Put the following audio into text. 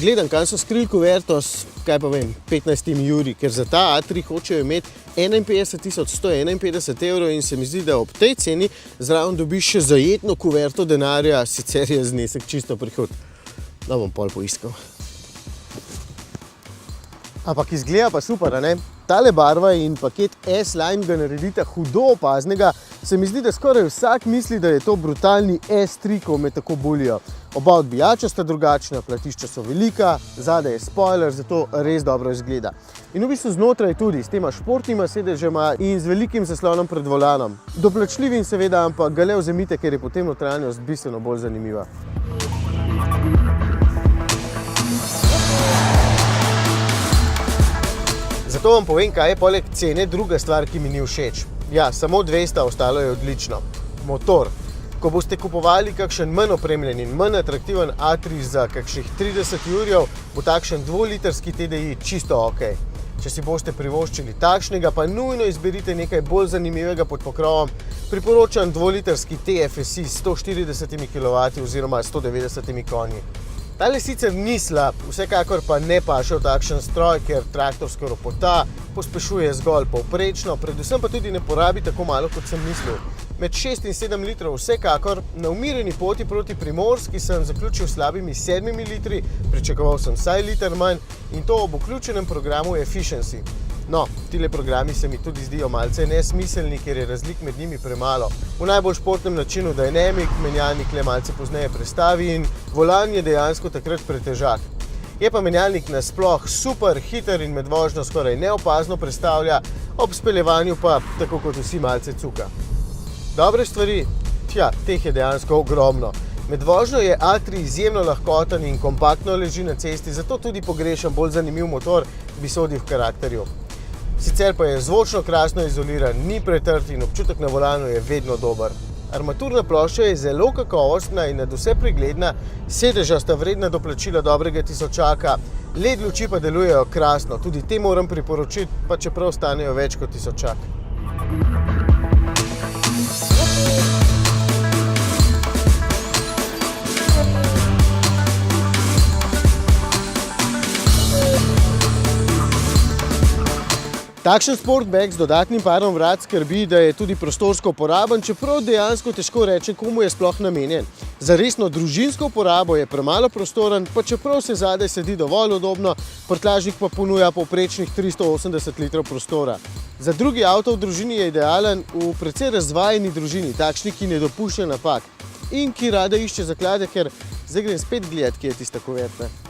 Gledam, kam so skrili kuverto s, kaj pa vem, 15 juri, ker za ta A3 hočejo imeti 51.151 evrov in se mi zdi, da ob tej ceni zraven dobiš še zajetno kuverto denarja, sicer je znesek čisto prihod. Da bom pol poiskal. Ampak izgleda pa super, a ne? Tale barva in paket S-Line ga naredita hudo opaznega. Se mi zdi, da skoraj vsak misli, da je to brutalni S3, ko me tako bolijo. Oba odbijača sta drugačna, platišča so velika, zadaj je spoiler, zato res dobro izgleda. In v bistvu znotraj tudi, s tema športnima sedežema in z velikim zaslonom pred volanom. Doplačljivim seveda, ampak ga le vzemite, ker je potem notranjost bistveno bolj zanimiva. Zato vam povem, kaj je poleg cene druga stvar, ki mi ni všeč. Ja, samo 200, ostalo je odlično. Motor. Ko boste kupovali kakšen manj opremljen in manj atraktiven A3 za kakšnih 30 jurjev, bo takšen 2-litrski TDI čisto ok. Če si boste privoščili takšnega, pa nujno izberite nekaj bolj zanimivega pod pokrovom. Priporočam 2-litrski TFSI s 140 kW oziroma 190 konji. Tale sicer ni slab, vsekakor pa ne paše v takšen stroj, ker traktorsko ropota, pospešuje zgolj povprečno, predvsem pa tudi ne porabi tako malo, kot sem mislil. Med 6 in 7 litrov vsekakor, na umirjeni poti proti Primorski sem zaključil slabimi 7 litri, pričakoval sem vsaj liter manj in to ob vključenem programu Efficiency. No, tile programi se mi tudi zdijo malce nesmiselni, ker je razlik med njimi premalo. V najbolj športnem načinu dynamic, menjalnik le malce pozneje prestavi in volan je dejansko takrat pretežak. Je pa menjalnik nasploh super, hiter in med vožnjo skoraj neopazno prestavlja, ob speljevanju pa tako kot vsi malce cuka. Dobre stvari? Tja, teh je dejansko ogromno. Med vožnjo je A3 izjemno lahkoten in kompaktno leži na cesti, zato tudi pogrešam bolj zanimiv motor, bi sodil v karakterju. Sicer pa je zvočno krasno izoliran, ni pretrt in občutek na volanu je vedno dober. Armaturna plošča je zelo kakovostna in nadvse pregledna, sedeža sta vredna doplačila dobrega tisočaka, LED luči pa delujejo krasno, tudi te moram priporočiti, pa čeprav stanejo več kot tisočak. Takšen sportbag z dodatnim parom vrat skrbi, da je tudi prostorsko uporaben, čeprav dejansko težko reče, komu je sploh namenjen. Za resno družinsko uporabo je premalo prostoren, pa čeprav se zadaj sedi dovolj udobno, prtljažnik pa ponuja povprečnih 380 litrov prostora. Za drugi avto v družini je idealen v precej razvajeni družini, takšni, ki ne dopušča napak in ki rada išče zaklade, ker zdaj grem spet gledati, kje je tista kuverta.